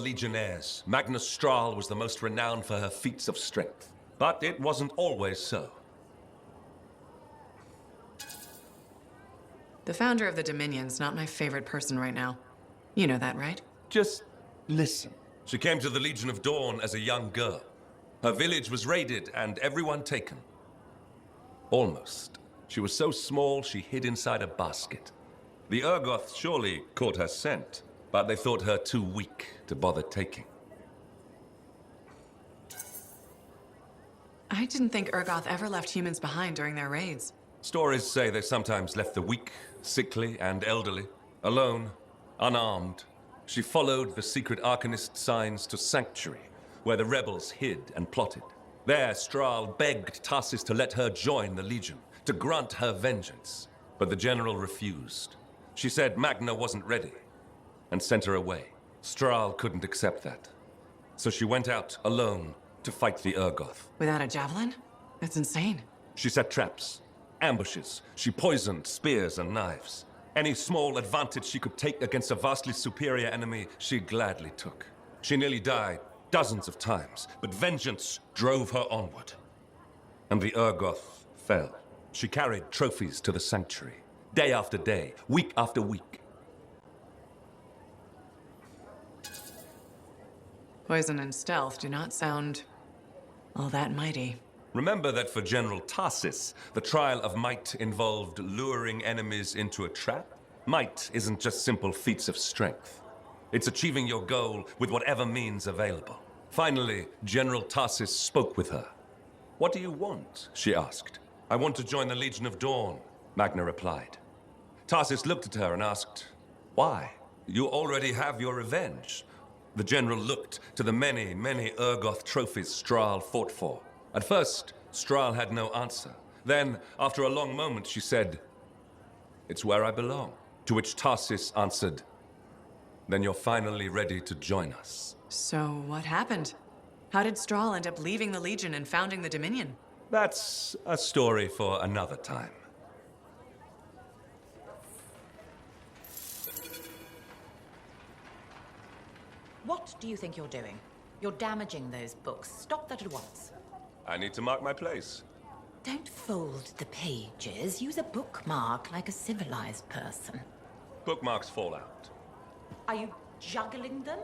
legionnaires, Magna Stral was the most renowned for her feats of strength. But it wasn't always so. The founder of the Dominion's not my favorite person right now. You know that, right? Just listen. She came to the Legion of Dawn as a young girl. Her village was raided and everyone taken. Almost. She was so small she hid inside a basket. The Urgoth surely caught her scent, but they thought her too weak to bother taking. I didn't think Urgoth ever left humans behind during their raids. Stories say they sometimes left the weak, sickly, and elderly, alone, unarmed. She followed the secret Arcanist signs to Sanctuary, where the rebels hid and plotted. There, Stral begged Tarsis to let her join the Legion, to grant her vengeance. But the general refused. She said Magna wasn't ready, and sent her away. Stral couldn't accept that. So she went out alone to fight the Urgoth. Without a javelin? That's insane. She set traps, ambushes. She poisoned spears and knives. Any small advantage she could take against a vastly superior enemy, she gladly took. She nearly died dozens of times, but vengeance drove her onward. And the Urgoth fell. She carried trophies to the Sanctuary, day after day, week after week. Poison and stealth do not sound all that mighty. Remember that for General Tarsis, the trial of might involved luring enemies into a trap? Might isn't just simple feats of strength. It's achieving your goal with whatever means available. Finally, General Tarsis spoke with her. "What do you want?" she asked. "I want to join the Legion of Dawn," Magna replied. Tarsis looked at her and asked, "Why? You already have your revenge." The general looked to the many, many Urgoth trophies Stral fought for. At first, Stral had no answer. Then, after a long moment, she said, "It's where I belong." To which Tarsis answered, "Then you're finally ready to join us." So what happened? How did Stral end up leaving the Legion and founding the Dominion? That's a story for another time. What do you think you're doing? You're damaging those books. Stop that at once. I need to mark my place. Don't fold the pages. Use a bookmark like a civilized person. Bookmarks fall out. Are you juggling them?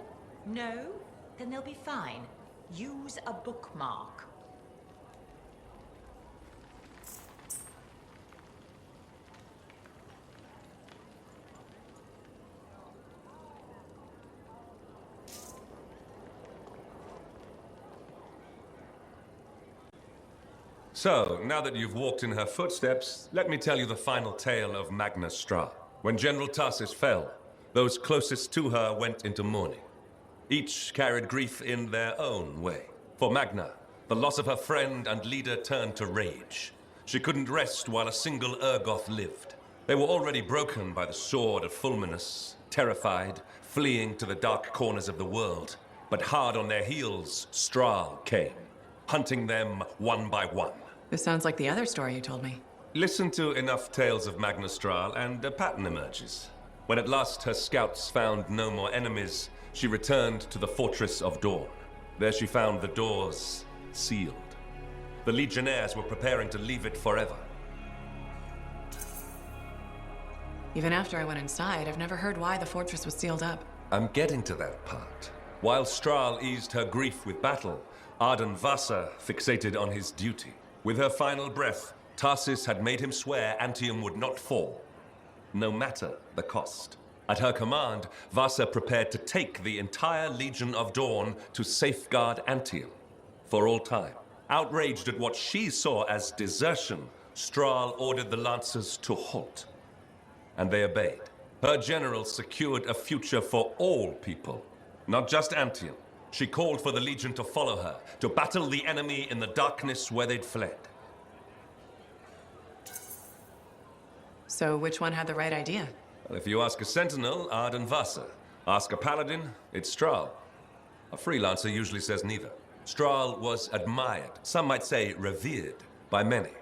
No? Then they'll be fine. Use a bookmark. So, now that you've walked in her footsteps, let me tell you the final tale of Magna Stral. When General Tarsis fell, those closest to her went into mourning. Each carried grief in their own way. For Magna, the loss of her friend and leader turned to rage. She couldn't rest while a single Urgoth lived. They were already broken by the sword of Fulminus, terrified, fleeing to the dark corners of the world. But hard on their heels, Stral came, hunting them one by one. This sounds like the other story you told me. Listen to enough tales of Magna Stral and a pattern emerges. When at last her scouts found no more enemies, she returned to the Fortress of Dawn. There she found the doors sealed. The Legionnaires were preparing to leave it forever. Even after I went inside, I've never heard why the fortress was sealed up. I'm getting to that part. While Stral eased her grief with battle, Arden Vasa fixated on his duty. With her final breath, Tarsis had made him swear Anthem would not fall, no matter the cost. At her command, Vasa prepared to take the entire Legion of Dawn to safeguard Anthem for all time. Outraged at what she saw as desertion, Stral ordered the Lancers to halt, and they obeyed. Her general secured a future for all people, not just Anthem. She called for the Legion to follow her, to battle the enemy in the darkness where they'd fled. So which one had the right idea? Well, if you ask a sentinel, Arden Vasa. Ask a paladin, it's Stral. A freelancer usually says neither. Stral was admired, some might say revered, by many,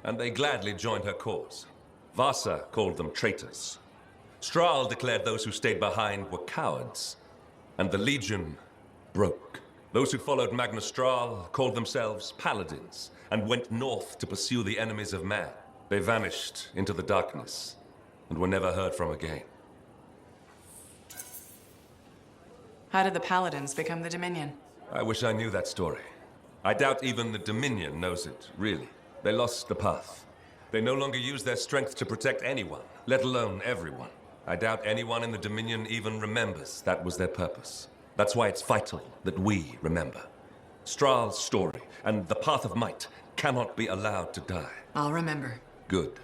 and they gladly joined her cause. Vasa called them traitors. Stral declared those who stayed behind were cowards. and the Legion broke. Those who followed Magna Stral called themselves Paladins and went north to pursue the enemies of man. They vanished into the darkness and were never heard from again. How did the Paladins become the Dominion? I wish I knew that story. I doubt even the Dominion knows it, really. They lost the path. They no longer use their strength to protect anyone, let alone everyone. I doubt anyone in the Dominion even remembers that was their purpose. That's why it's vital that we remember. Stral's story and the Path of Might cannot be allowed to die. I'll remember. Good.